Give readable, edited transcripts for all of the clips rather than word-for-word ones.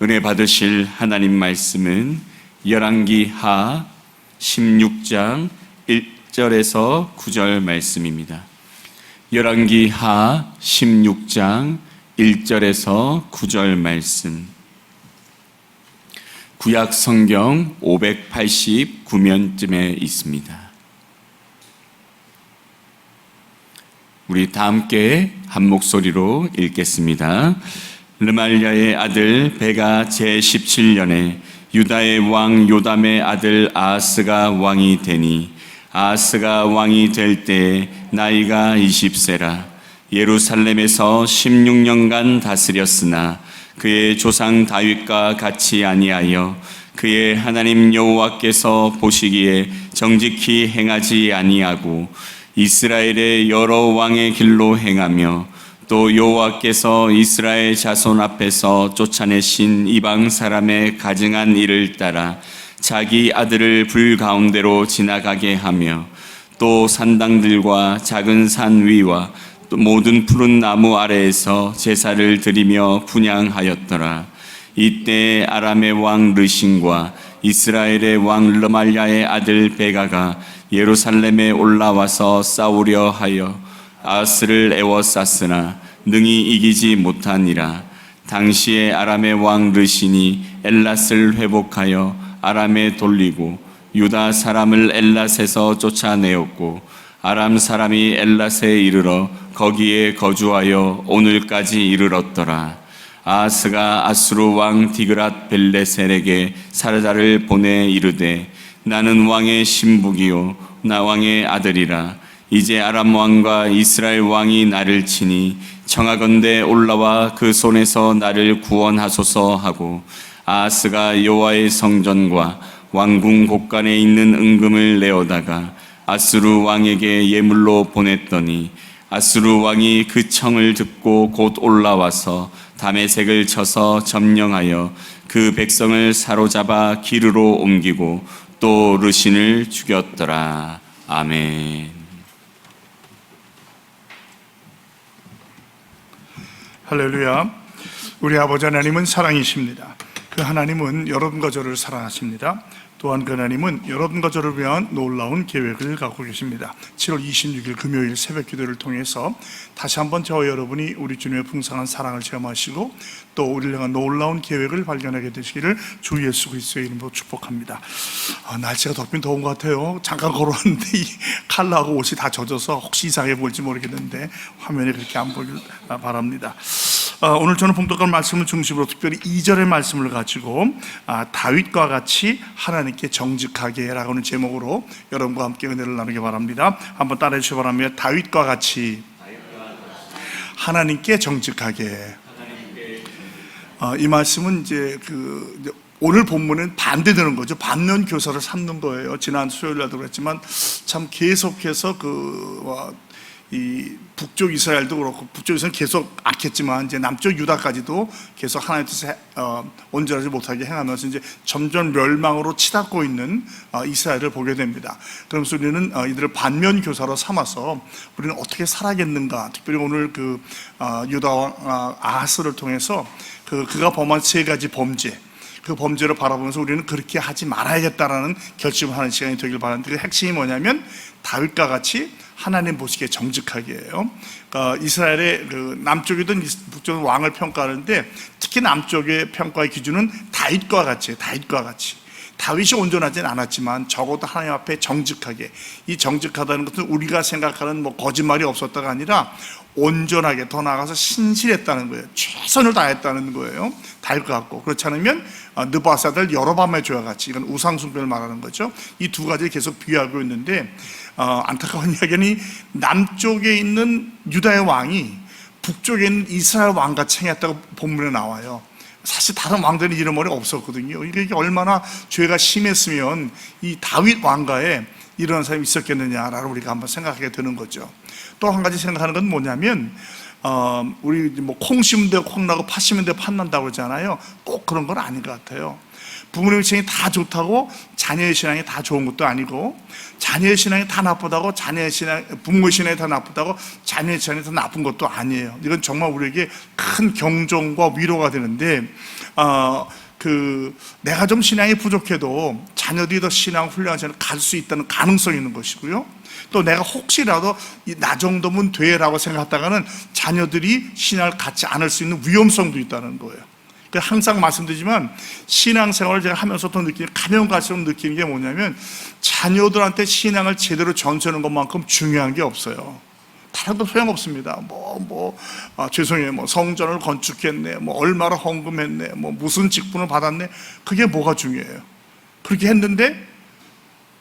은혜 받으실 하나님 말씀은 열왕기하 16장 1절에서 9절 말씀입니다. 열왕기하 16장 1절에서 9절 말씀. 구약 성경 589면쯤에 있습니다. 우리 다 함께 한 목소리로 읽겠습니다. 르말랴의 아들 베가 제17년에 유다의 왕 요담의 아들 아하스가 왕이 되니 아하스가 왕이 될 때에 나이가 20세라. 예루살렘에서 16년간 다스렸으나 그의 조상 다윗과 같이 아니하여 그의 하나님 여호와께서 보시기에 정직히 행하지 아니하고 이스라엘의 여러 왕의 길로 행하며 또 여호와께서 이스라엘 자손 앞에서 쫓아내신 이방 사람의 가증한 일을 따라 자기 아들을 불 가운데로 지나가게 하며 또 산당들과 작은 산 위와 또 모든 푸른 나무 아래에서 제사를 드리며 분향하였더라. 이때 아람의 왕 르신과 이스라엘의 왕 르말랴의 아들 베가가 예루살렘에 올라와서 싸우려 하여 아하스를 애워쌌으나 능히 이기지 못하니라. 당시에 아람의 왕 르신이 엘랏을 회복하여 아람에 돌리고 유다 사람을 엘랏에서 쫓아내었고 아람 사람이 엘랏에 이르러 거기에 거주하여 오늘까지 이르렀더라. 아하스가 아수르 왕 디그랏 빌레셀에게 사르다를 보내 이르되 나는 왕의 신복이요 나 왕의 아들이라. 이제 아람 왕과 이스라엘 왕이 나를 치니 청하건대 올라와 그 손에서 나를 구원하소서 하고 아하스가 여호와의 성전과 왕궁 곳간에 있는 은금을 내어다가 아수르 왕에게 예물로 보냈더니 아수르 왕이 그 청을 듣고 곧 올라와서 다메섹을 쳐서 점령하여 그 백성을 사로잡아 기르로 옮기고 또 르신을 죽였더라. 아멘. 할렐루야. 우리 아버지 하나님은 사랑이십니다. 그 하나님은 여러분과 저를 사랑하십니다. 또한 그 하나님은 여러분과 저를 위한 놀라운 계획을 갖고 계십니다. 7월 26일 금요일 새벽 기도를 통해서 다시 한번 저와 여러분이 우리 주님의 풍성한 사랑을 체험하시고 또 우리를 향한 놀라운 계획을 발견하게 되시기를 주 예수 그리스도의 이름으로 축복합니다. 날씨가 덥긴 더운 것 같아요. 잠깐 걸어왔는데 이 칼라하고 옷이 다 젖어서 혹시 이상해 보일지 모르겠는데 화면에 그렇게 안 보길 바랍니다. 오늘 저는 봉독할 말씀을 중심으로 특별히 2절의 말씀을 가지고 다윗과 같이 하나님께 정직하게 라고 하는 제목으로 여러분과 함께 은혜를 나누기 바랍니다. 한번 따라해 주시기 바랍니다. 다윗과 같이 하나님께 정직하게. 이 말씀은 이제 오늘 본문은 반대되는 거죠. 반면 교사를 삼는 거예요. 지난 수요일 날도 그랬지만 참 계속해서 이 북쪽 이스라엘도 그렇고 북쪽 이스라엘은 계속 악했지만 이제 남쪽 유다까지도 계속 하나님 뜻에 온전하지 못하게 행하면서 이제 점점 멸망으로 치닫고 있는 이스라엘을 보게 됩니다. 그러면서 우리는 이들을 반면 교사로 삼아서 우리는 어떻게 살아야겠는가, 특별히 오늘 유다 왕 아하스를 통해서 그가 범한 세 가지 범죄, 그 범죄를 바라보면서 우리는 그렇게 하지 말아야겠다라는 결심을 하는 시간이 되길 바라는데, 그 핵심이 뭐냐면 다윗과 같이 하나님 보시기에 정직하게 해요. 그러니까 이스라엘의 남쪽이든 북쪽이든 왕을 평가하는데 특히 남쪽의 평가의 기준은 다윗과 같이. 다윗이 온전하진 않았지만 적어도 하나님 앞에 정직하게. 이 정직하다는 것은 우리가 생각하는 거짓말이 없었다가 아니라 온전하게, 더 나아가서 신실했다는 거예요. 최선을 다했다는 거예요. 다윗과 같고. 그렇지 않으면 느바스 아들 여로밤의 죄와 같이, 이건 우상숭배를 말하는 거죠. 이 두 가지를 계속 비유하고 있는데 안타까운 이야기는 남쪽에 있는 유다의 왕이 북쪽에 있는 이스라엘 왕같이 행했다고 본문에 나와요. 사실 다른 왕들은 이런 말이 없었거든요. 이게 얼마나 죄가 심했으면 이 다윗 왕가에 이런 사람이 있었겠느냐라고 우리가 한번 생각하게 되는 거죠. 또 한 가지 생각하는 건 뭐냐면 우리 콩 심은 데 콩 나고 팥 심은 데 팥 난다고 그러잖아요. 꼭 그런 건 아닌 것 같아요. 부모님의 생이 다 좋다고 자녀의 신앙이 다 좋은 것도 아니고, 자녀의 신앙이 다 나쁘다고 부모의 신앙이 다 나쁘다고 자녀의 신앙이 다 나쁜 것도 아니에요. 이건 정말 우리에게 큰 경종과 위로가 되는데, 내가 좀 신앙이 부족해도 자녀들이 더 신앙 훌륭한 신앙을 가질 수 있다는 가능성이 있는 것이고요. 또 내가 혹시라도 나 정도면 돼라고 생각하다가는 자녀들이 신앙을 갖지 않을 수 있는 위험성도 있다는 거예요. 그러니까 항상 말씀드리지만 신앙생활을 제가 하면서 더 가면 갈수록 느끼는 게 뭐냐면, 자녀들한테 신앙을 제대로 전수하는 것만큼 중요한 게 없어요. 다른 거 소용없습니다. 죄송해요. 성전을 건축했네. 얼마나 헌금했네. 무슨 직분을 받았네. 그게 뭐가 중요해요? 그렇게 했는데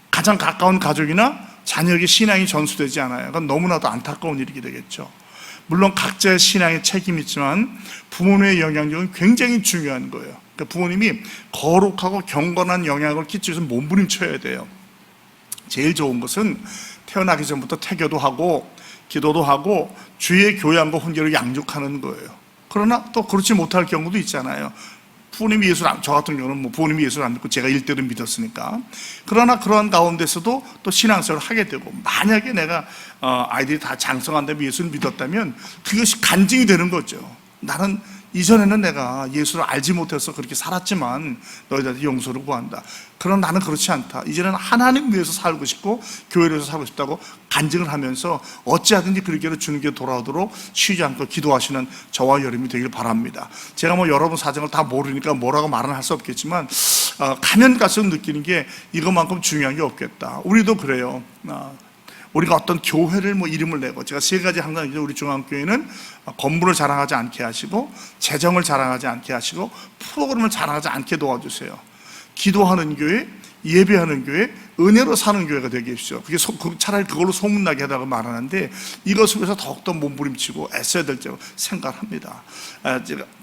가장 가까운 가족이나 자녀에게 신앙이 전수되지 않아요. 그건 너무나도 안타까운 일이 되겠죠. 물론 각자의 신앙에 책임이 있지만 부모님의 영향력은 굉장히 중요한 거예요. 그러니까 부모님이 거룩하고 경건한 영향을 끼치기 위해서 몸부림쳐야 돼요. 제일 좋은 것은 태어나기 전부터 태교도 하고 기도도 하고 주의 교양과 훈계를 양육하는 거예요. 그러나 또 그렇지 못할 경우도 있잖아요. 부모님이 저 같은 경우는 부모님이 예수를 안 믿고 제가 일대를 믿었으니까. 그러나 그러한 가운데서도 또 신앙생활을 하게 되고, 만약에 내가 아이들이 다 장성한다면 예수를 믿었다면 그것이 간증이 되는 거죠. 나는 이전에는 내가 예수를 알지 못해서 그렇게 살았지만 너희들한테 용서를 구한다. 그러나 나는 그렇지 않다. 이제는 하나님 위해서 살고 싶고 교회를 위해서 살고 싶다고 간증을 하면서 어찌하든지 그렇게 주는 게 돌아오도록 쉬지 않고 기도하시는 저와 여러분이 되길 바랍니다. 제가 여러분 사정을 다 모르니까 뭐라고 말은 할 수 없겠지만 가면 갈수록 느끼는 게 이것만큼 중요한 게 없겠다. 우리도 그래요. 우리가 어떤 교회를 이름을 내고, 제가 세 가지 항상 우리 중앙교회는 건물을 자랑하지 않게 하시고, 재정을 자랑하지 않게 하시고, 프로그램을 자랑하지 않게 도와주세요. 기도하는 교회, 예배하는 교회, 은혜로 사는 교회가 되게 해주십시오. 그게 차라리 그걸로 소문나게 하다가 말하는데, 이것을 위해서 더욱더 몸부림치고 애써야 될 줄 생각합니다.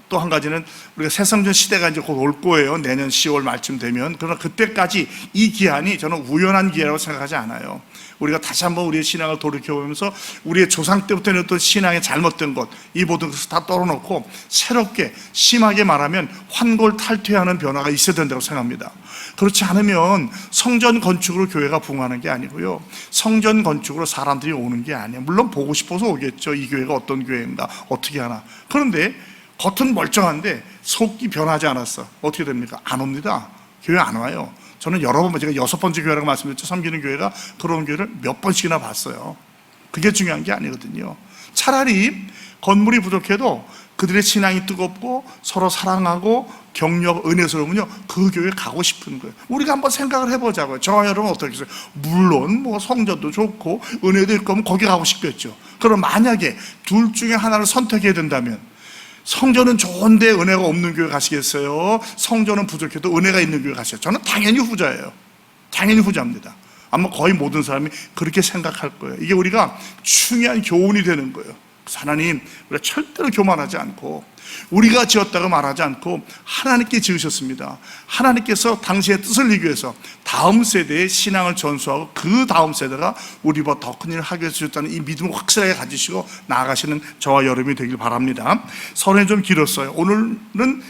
또 한 가지는 우리가 새성전 시대가 이제 곧 올 거예요. 내년 10월 말쯤 되면. 그러나 그때까지 이 기한이 저는 우연한 기한이라고 생각하지 않아요. 우리가 다시 한번 우리의 신앙을 돌이켜보면서 우리의 조상 때부터 했던 신앙의 잘못된 것, 이 모든 것을 다 떨어놓고 새롭게, 심하게 말하면 환골탈퇴하는 변화가 있어야 된다고 생각합니다. 그렇지 않으면 성전 건축으로 교회가 부흥하는 게 아니고요, 성전 건축으로 사람들이 오는 게 아니에요. 물론 보고 싶어서 오겠죠. 이 교회가 어떤 교회인가, 어떻게 하나. 그런데 겉은 멀쩡한데 속이 변하지 않았어. 어떻게 됩니까? 안 옵니다. 교회 안 와요. 저는 여러 번, 제가 6번째 교회라고 말씀드렸죠. 섬기는 교회가 그런 교회를 몇 번씩이나 봤어요. 그게 중요한 게 아니거든요. 차라리 건물이 부족해도 그들의 신앙이 뜨겁고 서로 사랑하고 격려하고 은혜스러우면요, 그 교회에 가고 싶은 거예요. 우리가 한번 생각을 해보자고요. 저와 여러분 어떻게 했어요? 물론 성전도 좋고 은혜도 있고 하면 거기 가고 싶겠죠. 그럼 만약에 둘 중에 하나를 선택해야 된다면, 성전은 좋은데 은혜가 없는 교회 가시겠어요? 성전은 부족해도 은혜가 있는 교회 가시겠어요? 저는 당연히 후자예요. 당연히 후자입니다. 아마 거의 모든 사람이 그렇게 생각할 거예요. 이게 우리가 중요한 교훈이 되는 거예요. 하나님, 우리가 절대로 교만하지 않고, 우리가 지었다고 말하지 않고 하나님께 지으셨습니다. 하나님께서 당신의 뜻을 이루기 위해서 다음 세대의 신앙을 전수하고 그 다음 세대가 우리보다 더 큰 일을 하기 위해서 주셨다는 이 믿음을 확실하게 가지시고 나아가시는 저와 여러분이 되길 바랍니다. 설명이 좀 길었어요. 오늘은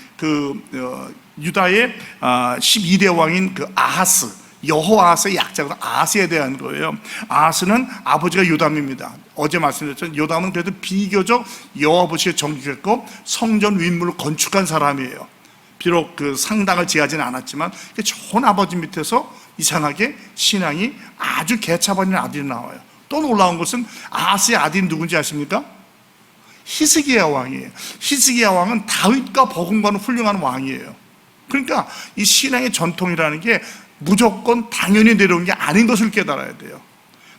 유다의 12대 왕인 아하스, 여호아하스의 약자가 아하스에 대한 거예요. 아하스는 아버지가 요담입니다. 어제 말씀드렸죠. 요담은 그래도 비교적 여호와 보시기에 정직했고 성전 윗문을 건축한 사람이에요. 비록 상당을 지하지는 않았지만 좋은 아버지 밑에서 이상하게 신앙이 아주 개차반인 아들이 나와요. 또 놀라운 것은 아하스의 아들이 누군지 아십니까? 히스기야 왕이에요. 히스기야 왕은 다윗과 버금가는 훌륭한 왕이에요. 그러니까 이 신앙의 전통이라는 게 무조건 당연히 내려온 게 아닌 것을 깨달아야 돼요.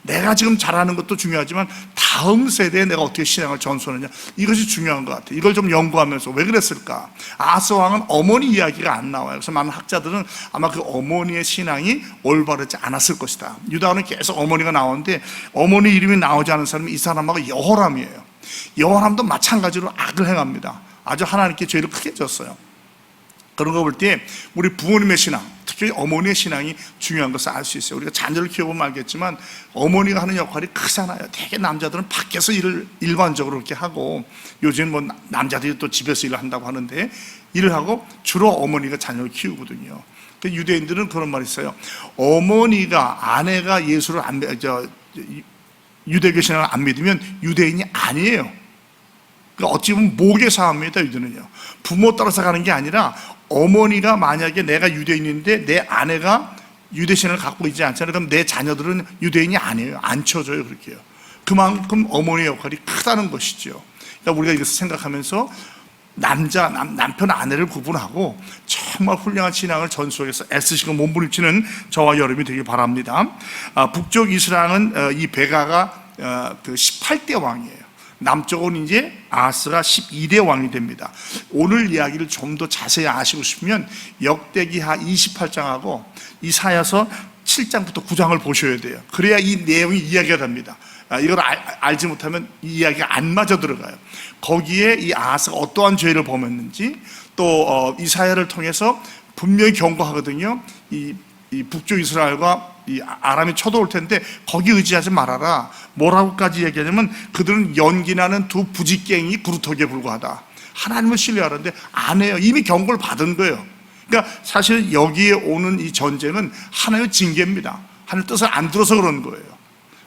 내가 지금 잘하는 것도 중요하지만 다음 세대에 내가 어떻게 신앙을 전수하느냐, 이것이 중요한 것 같아요. 이걸 좀 연구하면서 왜 그랬을까? 아하스 왕은 어머니 이야기가 안 나와요. 그래서 많은 학자들은 아마 그 어머니의 신앙이 올바르지 않았을 것이다. 유다는 계속 어머니가 나오는데 어머니 이름이 나오지 않은 사람이 이 사람하고 여호람이에요. 여호람도 마찬가지로 악을 행합니다. 아주 하나님께 죄를 크게 졌어요. 그런 거 볼 때 우리 부모님의 신앙, 특히 어머니의 신앙이 중요한 것을 알 수 있어요. 우리가 자녀를 키워보면 알겠지만 어머니가 하는 역할이 크잖아요. 되게 남자들은 밖에서 일을 일반적으로 그렇게 하고, 요즘 뭐 남자들이 또 집에서 일을 한다고 하는데, 일을 하고 주로 어머니가 자녀를 키우거든요. 유대인들은 그런 말이 있어요. 어머니가, 아내가 예수를 유대교 신앙을 안 믿으면 유대인이 아니에요. 그러니까 어찌 보면 목의 싸움입니다. 유대는요, 부모 따라서 가는 게 아니라, 어머니가 만약에 내가 유대인인데 내 아내가 유대신을 갖고 있지 않잖아요. 그럼 내 자녀들은 유대인이 아니에요. 안 쳐줘요. 그렇게요. 그만큼 어머니의 역할이 크다는 것이죠. 그러니까 우리가 이것을 생각하면서 남편 아내를 구분하고 정말 훌륭한 신앙을 전수하기 위해서 애쓰시고 몸부림치는 저와 여러분이 되길 바랍니다. 북쪽 이스라엘은 이 베가가 그 18대 왕이에요. 남쪽은 이제 아하스가 12대 왕이 됩니다. 오늘 이야기를 좀 더 자세히 아시고 싶으면 역대기하 28장하고 이사야서 7장부터 9장을 보셔야 돼요. 그래야 이 내용이 이야기가 됩니다. 이걸 알지 못하면 이 이야기가 안 맞아 들어가요. 거기에 이 아하스가 어떠한 죄를 범했는지, 또 이사야를 통해서 분명히 경고하거든요. 이 북쪽 이스라엘과 이 아람이 쳐들어올 텐데 거기 의지하지 말아라. 뭐라고까지 얘기하냐면, 그들은 연기나는 두 부지깽이 그루터기에 불과하다. 하나님을 신뢰하는데 안 해요. 이미 경고를 받은 거예요. 그러니까 사실 여기에 오는 이 전쟁은 하나님의 징계입니다. 하나님 뜻을 안 들어서 그런 거예요.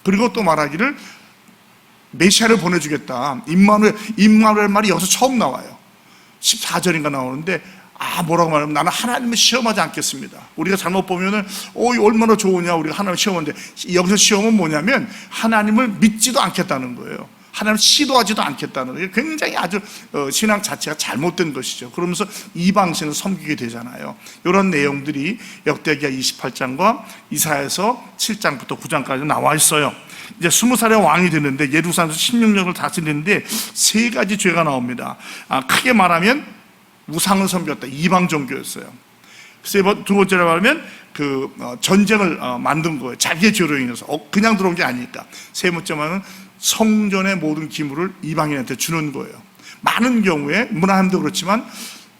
그리고 또 말하기를 메시아를 보내주겠다. 임마누엘 말이 여기서 처음 나와요. 14절인가 나오는데, 뭐라고 말하면, 나는 하나님을 시험하지 않겠습니다. 우리가 잘못 보면은 얼마나 좋으냐, 우리가 하나님을 시험하는데, 여기서 시험은 뭐냐면 하나님을 믿지도 않겠다는 거예요. 하나님을 시도하지도 않겠다는 거예요. 굉장히 아주 신앙 자체가 잘못된 것이죠. 그러면서 이방신을 섬기게 되잖아요. 이런 내용들이 역대기하 28장과 이사야서 7장부터 9장까지 나와 있어요. 이제 20살의 왕이 되는데 예루살렘에서 16년을 다스리는데 세 가지 죄가 나옵니다. 크게 말하면 우상을 섬겼다. 이방 종교였어요. 두 번째로 말하면 전쟁을 만든 거예요. 자기의 죄로 인해서. 그냥 들어온 게 아니니까. 세 번째는 성전의 모든 기물을 이방인한테 주는 거예요. 많은 경우에 문화함도 그렇지만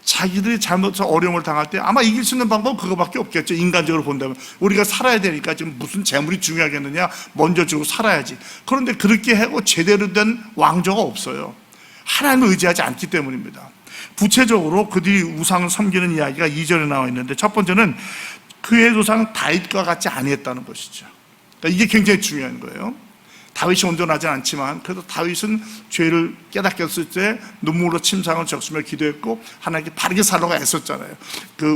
자기들이 잘못해서 어려움을 당할 때 아마 이길 수 있는 방법은 그거밖에 없겠죠. 인간적으로 본다면 우리가 살아야 되니까 지금 무슨 재물이 중요하겠느냐, 먼저 주고 살아야지. 그런데 그렇게 하고 제대로 된 왕조가 없어요. 하나님을 의지하지 않기 때문입니다. 구체적으로 그들이 우상을 섬기는 이야기가 2절에 나와 있는데, 첫 번째는 그의 조상 다윗과 같이 아니했다는 것이죠. 그러니까 이게 굉장히 중요한 거예요. 다윗이 온전하지 않지만 그래도 다윗은 죄를 깨닫게 했을 때 눈물로 침상을 적시며 기도했고 하나님께 바르게 살려고 애썼잖아요.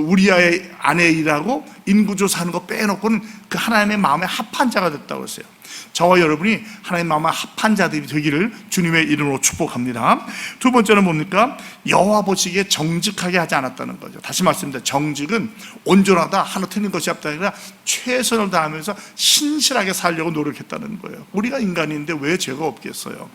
우리아의 아내이라고 인구조사하는 거 빼놓고는 그 하나님의 마음에 합한 자가 됐다고 했어요. 저와 여러분이 하나님 마음에 합한 자들이 되기를 주님의 이름으로 축복합니다. 두 번째는 뭡니까? 여호와 보시기에 정직하게 하지 않았다는 거죠. 다시 말씀드립니다. 정직은 온전하다, 하나 틀린 것이 없다 아니라 최선을 다하면서 신실하게 살려고 노력했다는 거예요. 우리가 인간인데 왜 죄가 없겠어요?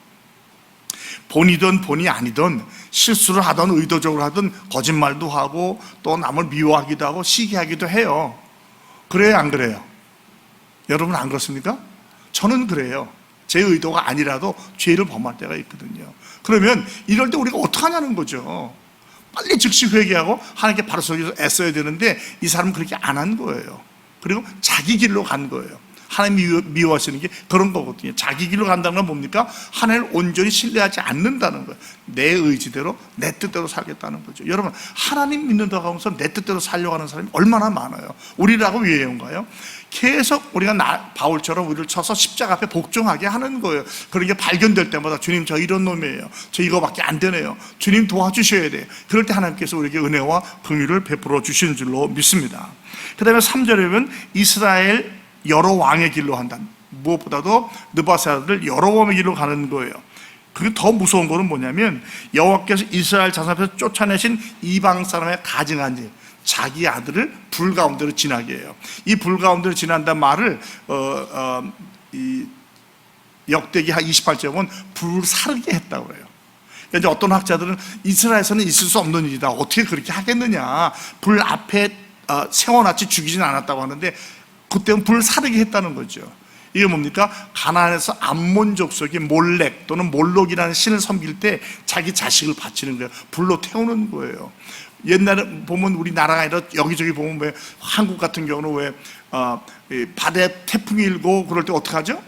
본이든 본이 아니든 실수를 하든 의도적으로 하든 거짓말도 하고 또 남을 미워하기도 하고 시기하기도 해요. 그래요, 안 그래요? 여러분 안 그렇습니까? 저는 그래요. 제 의도가 아니라도 죄를 범할 때가 있거든요. 그러면 이럴 때 우리가 어떡하냐는 거죠. 빨리 즉시 회개하고 하나님께 바로 서기서 애써야 되는데 이 사람은 그렇게 안 한 거예요. 그리고 자기 길로 간 거예요. 하나님이 미워하시는 게 그런 거거든요. 자기 길로 간다는 건 뭡니까? 하나님을 온전히 신뢰하지 않는다는 거예요. 내 의지대로 내 뜻대로 살겠다는 거죠. 여러분, 하나님 믿는다고 하면서 내 뜻대로 살려고 하는 사람이 얼마나 많아요. 우리라고 위해온가요? 계속 우리가 바울처럼 우리를 쳐서 십자가 앞에 복종하게 하는 거예요. 그런 게 발견될 때마다 주님 저 이런 놈이에요. 저 이거밖에 안 되네요. 주님 도와주셔야 돼요. 그럴 때 하나님께서 우리에게 은혜와 긍휼을 베풀어 주시는 줄로 믿습니다. 그 다음에 3절에 보면 이스라엘 여러 왕의 길로 한다. 무엇보다도 느바세 아들 여로보암의 길로 가는 거예요. 그게 더 무서운 거는 뭐냐면 여호와께서 이스라엘 자손 앞에서 쫓아내신 이방 사람의 가증한 일, 자기 아들을 불 가운데로 지나게 해요. 이 불 가운데로 지난다는 말을 이 역대기하 28절에 보면 불사르게 했다고 해요. 그러니까 이제 어떤 학자들은 이스라엘에서는 있을 수 없는 일이다. 어떻게 그렇게 하겠느냐. 불 앞에 세워놨지 죽이진 않았다고 하는데 그때는 불 사르게 했다는 거죠. 이게 뭡니까? 가나안에서 암몬 족속이 몰렉 또는 몰록이라는 신을 섬길 때 자기 자식을 바치는 거예요. 불로 태우는 거예요. 옛날에 보면 우리나라가 아니라 여기저기 보면 왜 한국 같은 경우는 왜 이 바다에 태풍이 일고 그럴 때 어떡하죠?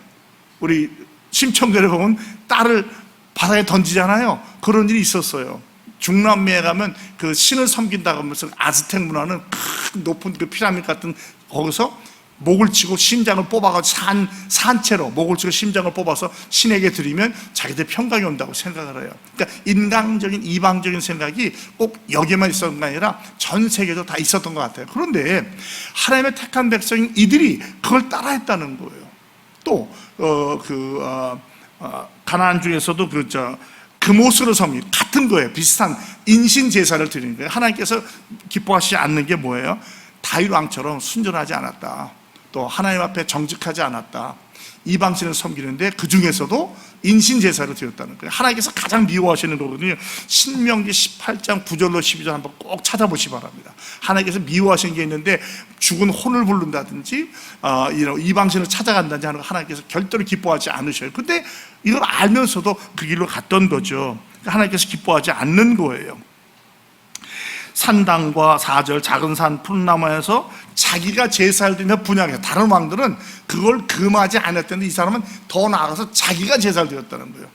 우리 심청전에 보면 딸을 바다에 던지잖아요. 그런 일이 있었어요. 중남미에 가면 그 신을 섬긴다고 하면서 아즈텍 문화는 큰 높은 그 피라미드 같은 거기서 목을 치고 심장을 뽑아가지고 산채로 목을 치고 심장을 뽑아서 신에게 드리면 자기들 평강이 온다고 생각을 해요. 그러니까 인간적인 이방적인 생각이 꼭 여기에만 있었던 게 아니라 전 세계도 다 있었던 것 같아요. 그런데 하나님의 택한 백성인 이들이 그걸 따라했다는 거예요. 또 가나안 중에서도 금오스를 섬기 같은 거예요. 비슷한 인신 제사를 드리는 거예요. 하나님께서 기뻐하시지 않는 게 뭐예요? 다윗 왕처럼 순전하지 않았다. 또 하나님 앞에 정직하지 않았다. 이방신을 섬기는데 그 중에서도 인신 제사를 드렸다는 거예요. 하나님께서 가장 미워하시는 거거든요. 신명기 18장 9절로 12절 한번 꼭 찾아보시기 바랍니다. 하나님께서 미워하시는 게 있는데 죽은 혼을 부른다든지 이런 이방신을 찾아간다든지 하는 거 하나님께서 절대로 기뻐하지 않으셔요. 근데 이걸 알면서도 그 길로 갔던 거죠. 하나님께서 기뻐하지 않는 거예요. 산당과 사절, 작은 산, 푸른 나무에서 자기가 제사를 드리며 분양해요. 다른 왕들은 그걸 금하지 않았는데 이 사람은 더 나아가서 자기가 제사를 드렸다는 거예요.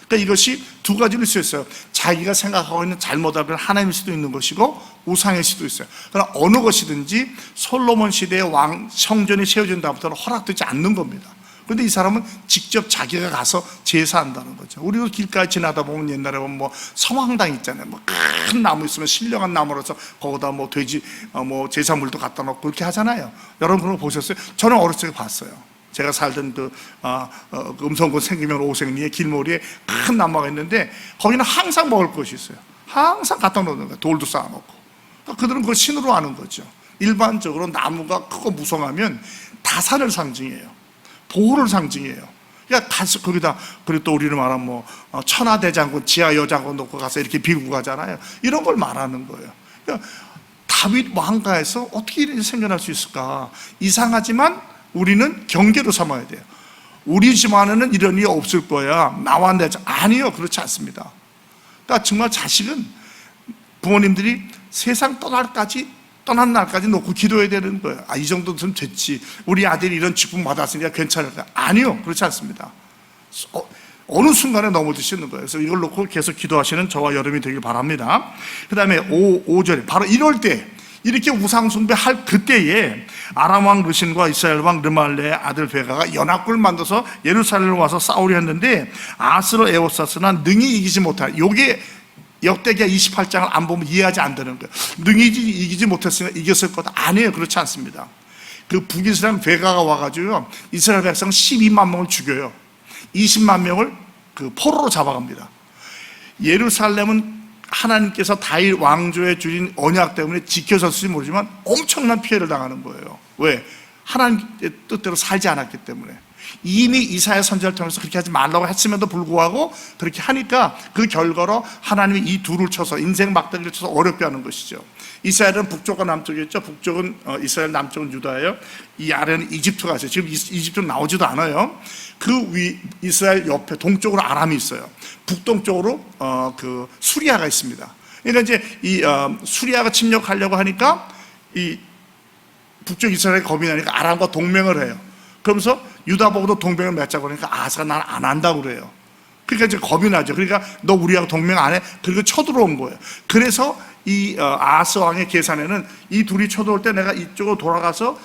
그러니까 이것이 두 가지로 있을 수 있어요. 자기가 생각하고 있는 잘못하면 하나님일 수도 있는 것이고 우상일 수도 있어요. 그러나 어느 것이든지 솔로몬 시대의 왕 성전이 세워진 다음부터는 허락되지 않는 겁니다. 그런데 이 사람은 직접 자기가 가서 제사한다는 거죠. 우리도 길가에 지나다 보면 옛날에 보면 뭐 성황당 있잖아요. 뭐 큰 나무 있으면 신령한 나무라서 거기다 뭐 돼지 뭐 제사물도 갖다 놓고 그렇게 하잖아요. 여러분 그런 거 보셨어요? 저는 어렸을 때 봤어요. 제가 살던 그 음성군 생기면 오생리의 길머리에 큰 나무가 있는데 거기는 항상 먹을 것이 있어요. 항상 갖다 놓는 거예요. 돌도 쌓아놓고. 그러니까 그들은 그걸 신으로 하는 거죠. 일반적으로 나무가 크고 무성하면 다산을 상징해요. 보호를 상징해요. 그러니까 가서 거기다, 그리고 또 우리는 말하면 뭐 천하대장군, 지하여장군 놓고 가서 이렇게 비고 가잖아요. 이런 걸 말하는 거예요. 그러니까 다윗 왕가에서 어떻게 이런 일이 생겨날 수 있을까? 이상하지만 우리는 경계로 삼아야 돼요. 우리 집안에는 이런 일이 없을 거야. 나와 내 아니요, 그렇지 않습니다. 그러니까 정말 자식은 부모님들이 세상 떠난 날까지 놓고 기도해야 되는 거예요. 이 정도는 됐지. 우리 아들이 이런 직분 받았으니까 괜찮을까? 아니요, 그렇지 않습니다. 어느 순간에 넘어드시는 거예요. 그래서 이걸 놓고 계속 기도하시는 저와 여러분이 되길 바랍니다. 그 다음에 5절에 바로 이럴 때, 이렇게 우상숭배할 그때에 아람 왕 르신과 이스라엘 왕 르말레의 아들 베가가 연합군을 만들어서 예루살렘에 와서 싸우려 했는데 아스로 에오사스나 능히 이기지 못할, 요게 역대기야 28장을 안 보면 이해하지 않는 거예요. 능히 이기지 못했으니까 이겼을 것 아니에요. 그렇지 않습니다. 그 북이스라엘 베가가 와가지고요, 이스라엘 백성 12만 명을 죽여요. 20만 명을 그 포로로 잡아갑니다. 예루살렘은 하나님께서 다윗 왕조에 주신 언약 때문에 지켜졌을지 모르지만 엄청난 피해를 당하는 거예요. 왜? 하나님의 뜻대로 살지 않았기 때문에. 이미 이사야 선지자를 통해서 그렇게 하지 말라고 했음에도 불구하고 그렇게 하니까 그 결과로 하나님이 이 둘을 쳐서 인생 막대기를 쳐서 어렵게 하는 것이죠. 이스라엘은 북쪽과 남쪽이었죠. 북쪽은 이스라엘, 남쪽은 유다예요. 이 아래는 이집트가 있어요. 지금 이집트는 나오지도 않아요. 그 위 이스라엘 옆에 동쪽으로 아람이 있어요. 북동쪽으로 그 수리아가 있습니다. 그러니까 이제 이 수리아가 침략하려고 하니까 이 북쪽 이스라엘이 겁이 나니까 아람과 동맹을 해요. 그러면서 유다 보고도 동맹을 맺자고 그러니까 아스가 난 안 한다고 그래요. 그러니까 이제 겁이 나죠. 그러니까 너 우리하고 동맹 안 해? 그리고 쳐들어온 거예요. 그래서 이 아스 왕의 계산에는 이 둘이 쳐들어올 때 내가 이쪽으로 돌아가서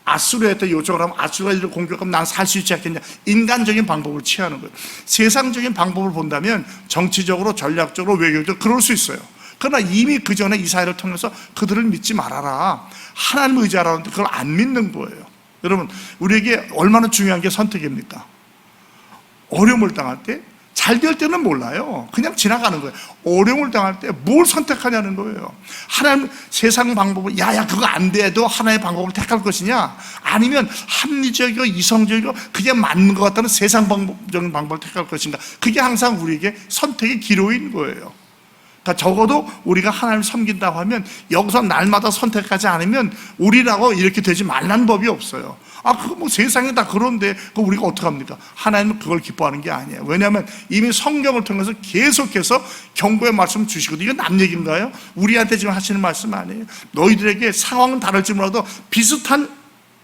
아수르한테 요청을 하면 아수르가 이를 공격하면 난 살 수 있지 않겠냐. 인간적인 방법을 취하는 거예요. 세상적인 방법을 본다면 정치적으로, 전략적으로, 외교적으로 그럴 수 있어요. 그러나 이미 그 전에 이사야를 통해서 그들을 믿지 말아라, 하나님을 의지하라는데 그걸 안 믿는 거예요. 여러분, 우리에게 얼마나 중요한 게 선택입니까? 어려움을 당할 때, 잘 될 때는 몰라요. 그냥 지나가는 거예요. 어려움을 당할 때 뭘 선택하냐는 거예요. 하나님 세상 방법을, 야야 그거 안 돼도 하나의 방법을 택할 것이냐, 아니면 합리적이고 이성적이고 그게 맞는 것 같다는 세상 방법적인 방법을 택할 것인가. 그게 항상 우리에게 선택의 기로인 거예요. 그러니까 적어도 우리가 하나님을 섬긴다고 하면 여기서 날마다 선택하지 않으면 우리라고 이렇게 되지 말라는 법이 없어요. 그거 뭐 세상에 다 그런데 그거 우리가 어떡합니까? 하나님은 그걸 기뻐하는 게 아니에요. 왜냐하면 이미 성경을 통해서 계속해서 경고의 말씀을 주시거든요. 이건 남 얘기인가요? 우리한테 지금 하시는 말씀 아니에요. 너희들에게 상황은 다를지 몰라도 비슷한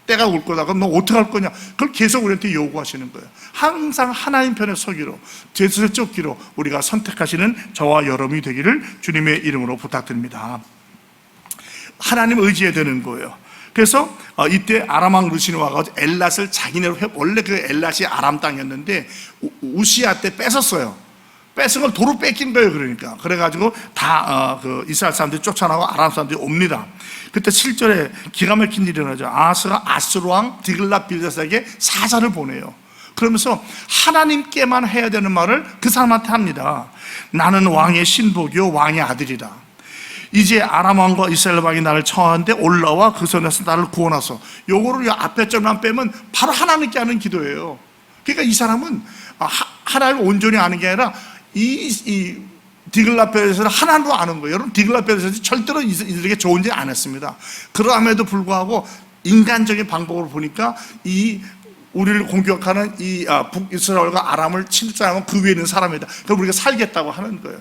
때가 올 거다. 그럼 너 어떻게 할 거냐? 그걸 계속 우리한테 요구하시는 거예요. 항상 하나님 편에 서기로, 죄에서 쫓기로 우리가 선택하시는 저와 여러분이 되기를 주님의 이름으로 부탁드립니다. 하나님 의지해야 되는 거예요. 그래서 이때 아람 왕 루신이 와가지고 엘랏을 자기네로 원래 그 엘랏이 아람 땅이었는데 우시아 때 뺏었어요. 뺏은 걸 도로 뺏긴 거예요. 그러니까 그래가지고 다 그 이스라엘 사람들이 쫓아나고 아람 사람들이 옵니다. 그때 7절에 기가 막힌 일이 일어나죠. 아하스가 아수르 왕 디글랏빌레살에게 사자를 보내요. 그러면서 하나님께만 해야 되는 말을 그 사람한테 합니다. 나는 왕의 신복이요 왕의 아들이다. 이제 아람 왕과 이스라엘 왕이 나를 청하는데 올라와 그 손에서 나를 구원하소. 요거를 앞에 점만 빼면 바로 하나님께 하는 기도예요. 그러니까 이 사람은 하나님을 온전히 아는 게 아니라 이 디글랏벨에서는 하나님으로 아는 거예요. 여러분, 디글랏벨에서 절대로 이들에게 좋은 일 안 했습니다. 그럼에도 불구하고 인간적인 방법으로 보니까 우리를 공격하는 북이스라엘과 아람을 침략하면 그 위에 있는 사람이다. 그럼 우리가 살겠다고 하는 거예요.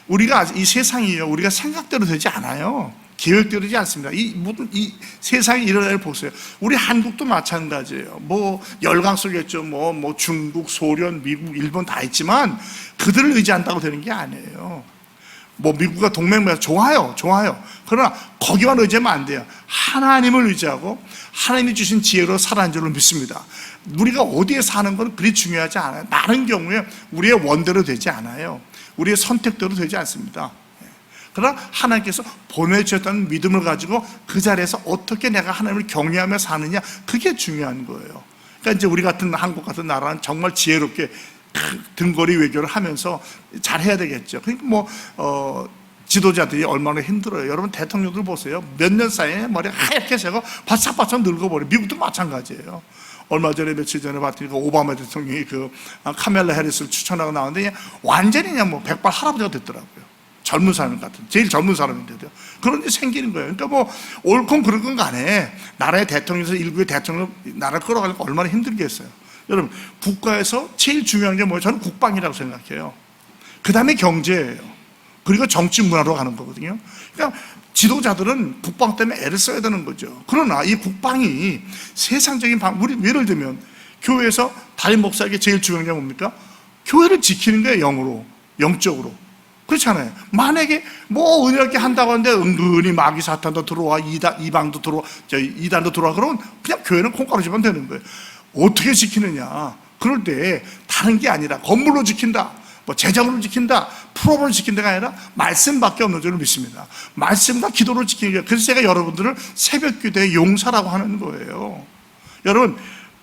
우리가 이 세상이요, 우리가 생각대로 되지 않아요. 계획대로 되지 않습니다. 이 세상에 일어날 일 보세요. 우리 한국도 마찬가지예요. 뭐 열강 속이겠죠. 뭐 중국, 소련, 미국, 일본 다 있지만 그들을 의지한다고 되는 게 아니에요. 뭐 미국과 동맹 좋아요. 그러나 거기만 의지하면 안 돼요. 하나님을 의지하고 하나님이 주신 지혜로 살아가는 줄을 믿습니다. 우리가 어디에 사는 건 그리 중요하지 않아요. 많은 경우에 우리의 원대로 되지 않아요. 우리의 선택대로 되지 않습니다. 그러나 하나님께서 보내주셨다는 믿음을 가지고 그 자리에서 어떻게 내가 하나님을 경외하며 사느냐, 그게 중요한 거예요. 그러니까 이제 우리 같은 한국 같은 나라는 정말 지혜롭게 등거리 외교를 하면서 잘 해야 되겠죠. 그러니까 지도자들이 얼마나 힘들어요. 여러분 대통령들 보세요. 몇 년 사이에 머리가 하얗게 새고 바싹바싹 늙어버려요. 미국도 마찬가지예요. 얼마 전에 며칠 전에 봤더니 오바마 대통령이 카멜라 해리스를 추천하고 나왔는데 완전히 그냥 백발 할아버지가 됐더라고요. 젊은 사람 같은, 제일 젊은 사람인데도요. 그런 일이 생기는 거예요. 그러니까 옳건 그르건 간에 나라의 대통령에서 일국의 대통령 나라를 끌어가니까 얼마나 힘들겠어요. 여러분, 국가에서 제일 중요한 게 뭐예요? 저는 국방이라고 생각해요. 그 다음에 경제예요. 그리고 정치 문화로 가는 거거든요. 그러니까 지도자들은 국방 때문에 애를 써야 되는 거죠. 그러나 이 국방이 세상적인 우리 예를 들면 교회에서 담임 목사에게 제일 중요한 게 뭡니까? 교회를 지키는 거예요. 영적으로. 그렇잖아요. 만약에 은혜롭게 한다고 하는데 은근히 마귀 사탄도 들어와, 이방도 들어와, 이단도 들어와, 그러면 그냥 교회는 콩가루 집으면 되는 거예요. 어떻게 지키느냐? 그럴 때 다른 게 아니라 건물로 지킨다, 재정으로 지킨다, 프로그램을 지킨다가 아니라 말씀밖에 없는 줄을 믿습니다. 말씀과 기도로 지키는 거예요. 그래서 제가 여러분들을 새벽기도의 용사라고 하는 거예요. 여러분,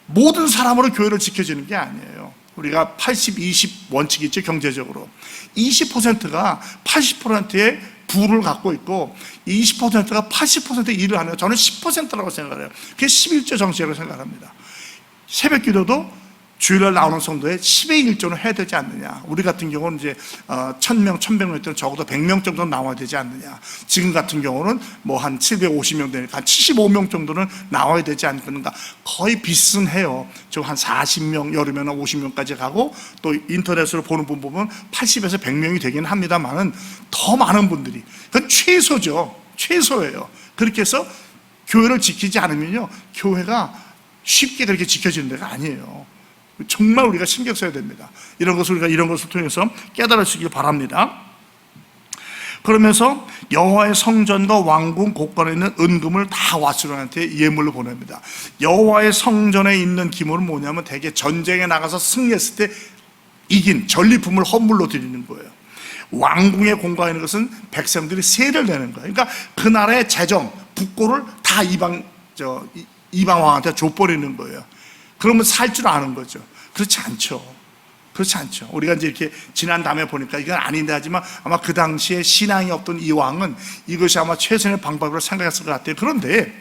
모든 사람으로 교회를 지켜지는 게 아니에요. 우리가 80, 20 원칙이 있죠. 경제적으로 20%가 80%의 부를 갖고 있고 20%가 80%의 일을 하는, 저는 10%라고 생각을 해요. 그게 11조 정책이라고 생각합니다. 새벽 기도도 주일날 나오는 성도의 10의 1조는 해야 되지 않느냐. 우리 같은 경우는 이제 1000명, 1100명 때는 적어도 100명 정도는 나와야 되지 않느냐. 지금 같은 경우는 한 750명 되니까 한 75명 정도는 나와야 되지 않겠는가. 거의 비슷해요. 저 한 40명, 여름에는 50명까지 가고, 또 인터넷으로 보는 분 보면 80에서 100명이 되긴 합니다만은 더 많은 분들이, 그건 최소죠. 최소예요. 그렇게 해서 교회를 지키지 않으면요, 교회가 쉽게 그렇게 지켜지는 데가 아니에요. 정말 우리가 신경 써야 됩니다. 이런 것을 통해서 깨달으시길 바랍니다. 그러면서 여호와의 성전과 왕궁 곳간에 있는 은금을 다 왓수론한테 예물로 보냅니다. 여호와의 성전에 있는 기물은 뭐냐면 대개 전쟁에 나가서 승리했을 때 이긴 전리품을 헌물로 드리는 거예요. 왕궁의 공간에 있는 것은 백성들이 세를 내는 거예요. 그러니까 그 나라의 재정, 국고를 다 이방 왕한테 줘버리는 거예요. 그러면 살 줄 아는 거죠. 그렇지 않죠. 우리가 이제 이렇게 지난 다음에 보니까 이건 아닌데 하지만 아마 그 당시에 신앙이 없던 이 왕은 이것이 아마 최선의 방법으로 생각했을 것 같아요. 그런데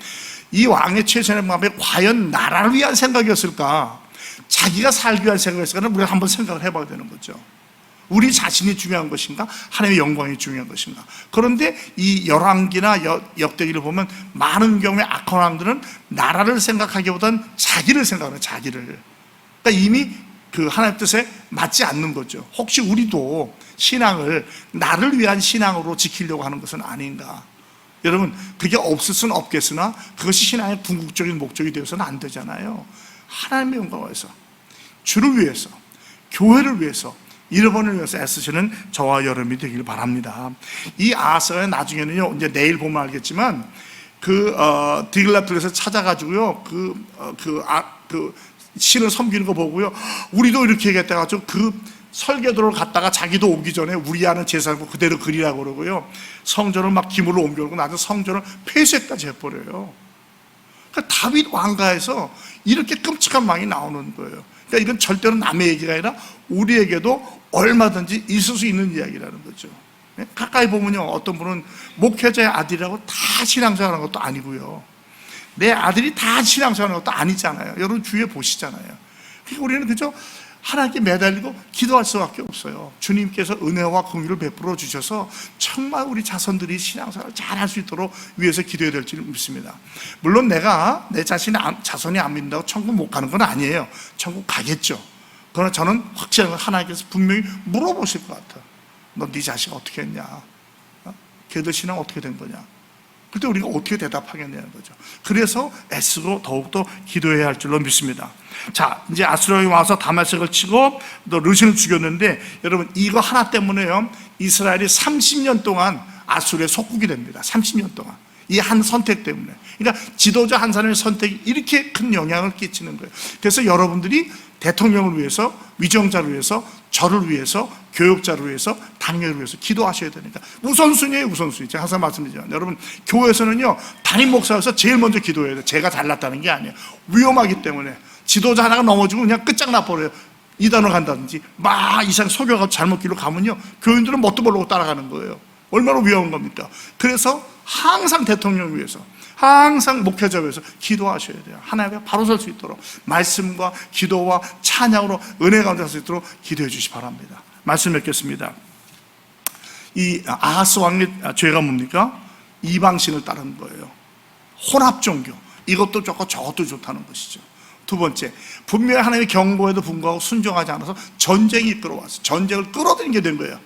이 왕의 최선의 방법이 과연 나라를 위한 생각이었을까? 자기가 살기 위한 생각이었을까는 우리가 한번 생각을 해봐야 되는 거죠. 우리 자신이 중요한 것인가? 하나님의 영광이 중요한 것인가? 그런데 이 열왕기나 역대기를 보면 많은 경우에 악한 왕들은 나라를 생각하기보다는 자기를 생각하는, 자기를. 그러니까 이미 그 하나님 뜻에 맞지 않는 거죠. 혹시 우리도 신앙을 나를 위한 신앙으로 지키려고 하는 것은 아닌가? 여러분, 그게 없을 수는 없겠으나 그것이 신앙의 궁극적인 목적이 되어서는 안 되잖아요. 하나님의 영광을 위해서, 주를 위해서, 교회를 위해서, 잃어버리는 위해서 애쓰시는 저와 여러분이 되길 바랍니다. 이 아하스가 나중에는요, 이제 내일 보면 알겠지만 디글라필에서 찾아가지고요, 신을 섬기는 거 보고요, 우리도 이렇게 얘기했다 가지고 설계도를 갖다가 자기도 오기 전에 우리 아는 제사를 그대로 그리라고 그러고요, 성전을 막 기물로 옮겨오고 나중에 성전을 폐쇄까지 해버려요. 그러니까 다윗 왕가에서 이렇게 끔찍한 왕이 나오는 거예요. 그러니까 이건 절대로 남의 얘기가 아니라 우리에게도 얼마든지 있을 수 있는 이야기라는 거죠. 가까이 보면요, 어떤 분은 목회자의 아들이라고 다 신앙생활하는 것도 아니고요, 내 아들이 다 신앙생활하는 것도 아니잖아요. 여러분 주위에 보시잖아요. 그러니까 우리는 그저 하나님께 매달리고 기도할 수밖에 없어요. 주님께서 은혜와 긍휼을 베풀어 주셔서 정말 우리 자손들이 신앙생활을 잘할 수 있도록 위해서 기도해야 될 줄 믿습니다. 물론 내가 내 자손이 안 믿는다고 천국 못 가는 건 아니에요. 천국 가겠죠. 그러나 저는 확실한 건 하나님께서 분명히 물어보실 것 같아요. 너 네 자식 어떻게 했냐? 걔들 신앙 어떻게 된 거냐? 그때 우리가 어떻게 대답하겠냐는 거죠. 그래서 애쓰고 더욱더 기도해야 할 줄로 믿습니다. 자, 이제 아수르이 와서 다메섹을 치고 또 르신을 죽였는데, 여러분 이거 하나 때문에요, 이스라엘이 30년 동안 아수르의 속국이 됩니다. 30년 동안. 이 한 선택 때문에. 그러니까 지도자 한 사람의 선택이 이렇게 큰 영향을 끼치는 거예요. 그래서 여러분들이 대통령을 위해서, 위정자를 위해서, 저를 위해서, 교육자를 위해서, 당회를 위해서 기도하셔야 되니까 우선순위예요. 우선순위. 제가 항상 말씀드리지만, 여러분 교회에서는요, 담임 목사여서 제일 먼저 기도해야 돼요. 제가 잘났다는 게 아니에요. 위험하기 때문에. 지도자 하나가 넘어지고 그냥 끝장나버려요. 이단으로 간다든지 막 이상 속여가지고 잘못 길로 가면요, 교인들은 뭣도 모르고 따라가는 거예요. 얼마나 위험한 겁니까? 그래서 항상 대통령을 위해서, 항상 목회자 위해서 기도하셔야 돼요. 하나님 앞에 바로 설 수 있도록 말씀과 기도와 찬양으로 은혜 가운데 설 수 있도록 기도해 주시기 바랍니다. 말씀 맺겠습니다. 이 아하스 왕의 죄가 뭡니까? 이방신을 따르는 거예요. 혼합 종교. 이것도 좋고 저것도 좋다는 것이죠. 두 번째, 분명히 하나님의 경고에도 불구하고 순종하지 않아서 전쟁이 이끌어와서 전쟁을 끌어들이게 된 거예요.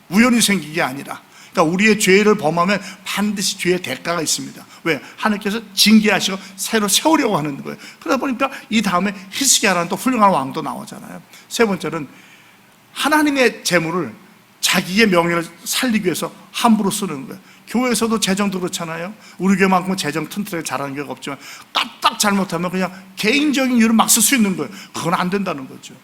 우연히 생긴 게 아니라. 그러니까 우리의 죄를 범하면 반드시 죄의 대가가 있습니다. 왜? 하나님께서 징계하시고 새로 세우려고 하는 거예요. 그러다 보니까 이 다음에 히스기야라는 또 훌륭한 왕도 나오잖아요. 세 번째는 하나님의 재물을 자기의 명예를 살리기 위해서 함부로 쓰는 거예요. 교회에서도 재정도 그렇잖아요. 우리 교회만큼은 재정 튼튼하게 잘하는 교회가 없지만 까딱 잘못하면 그냥 개인적인 이유로 막 쓸 수 있는 거예요. 그건 안 된다는 거죠.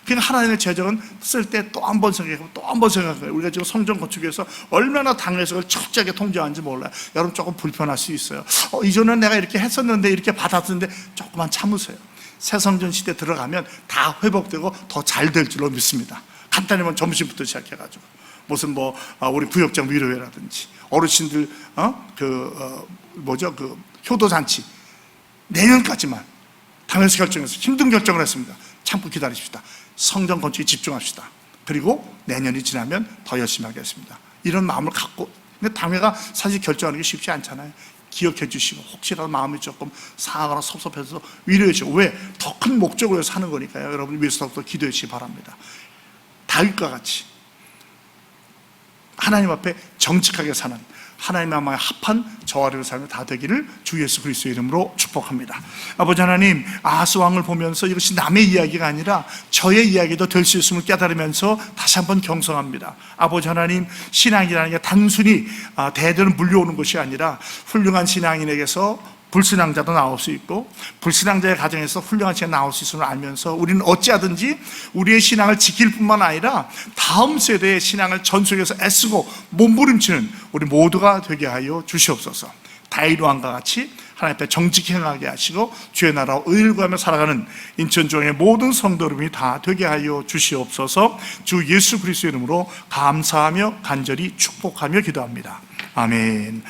그러니까 하나님의 재정은 쓸 때 또 한 번 생각하고 또 한 번 생각해요. 우리가 지금 성전 건축 위해서 얼마나 당회석을 철저하게 통제하는지 몰라요. 여러분 조금 불편할 수 있어요. 이전에 내가 이렇게 했었는데, 이렇게 받았는데, 조금만 참으세요. 새 성전 시대 들어가면 다 회복되고 더 잘 될 줄로 믿습니다. 간단히만 점심부터 시작해가지고 무슨 우리 구역장 위로회라든지 어르신들 효도잔치 내년까지만 당에서 결정해서 힘든 결정을 했습니다. 참고 기다리십시다. 성전 건축에 집중합시다. 그리고 내년이 지나면 더 열심히 하겠습니다. 이런 마음을 갖고. 근데 당회가 사실 결정하는 게 쉽지 않잖아요. 기억해 주시고, 혹시라도 마음이 조금 상하거나 섭섭해서 위로해 주시고. 왜? 더 큰 목적으로 해서 하는 거니까요. 여러분 위해서 더 기도해 주시기 바랍니다. 다윗과 같이 하나님 앞에 정직하게 사는, 하나님의 마음에 합한 저와 여러분의 삶이 다 되기를 주 예수 그리스도의 이름으로 축복합니다. 아버지 하나님, 아하스 왕을 보면서 이것이 남의 이야기가 아니라 저의 이야기도 될 수 있음을 깨달으면서 다시 한번 경성합니다. 아버지 하나님, 신앙이라는 게 단순히 대대로 물려오는 것이 아니라 훌륭한 신앙인에게서 불신앙자도 나올 수 있고, 불신앙자의 가정에서 훌륭한 신앙이 나올 수 있음을 알면서 우리는 어찌하든지 우리의 신앙을 지킬 뿐만 아니라 다음 세대의 신앙을 전속에서 애쓰고 몸부림치는 우리 모두가 되게 하여 주시옵소서. 다윗 왕과 같이 하나님 앞에 정직히 행하게 하시고 주의 나라와 의를 구하며 살아가는 인천종의 모든 성도 여러분이 다 되게 하여 주시옵소서. 주 예수 그리스도의 이름으로 감사하며 간절히 축복하며 기도합니다. 아멘.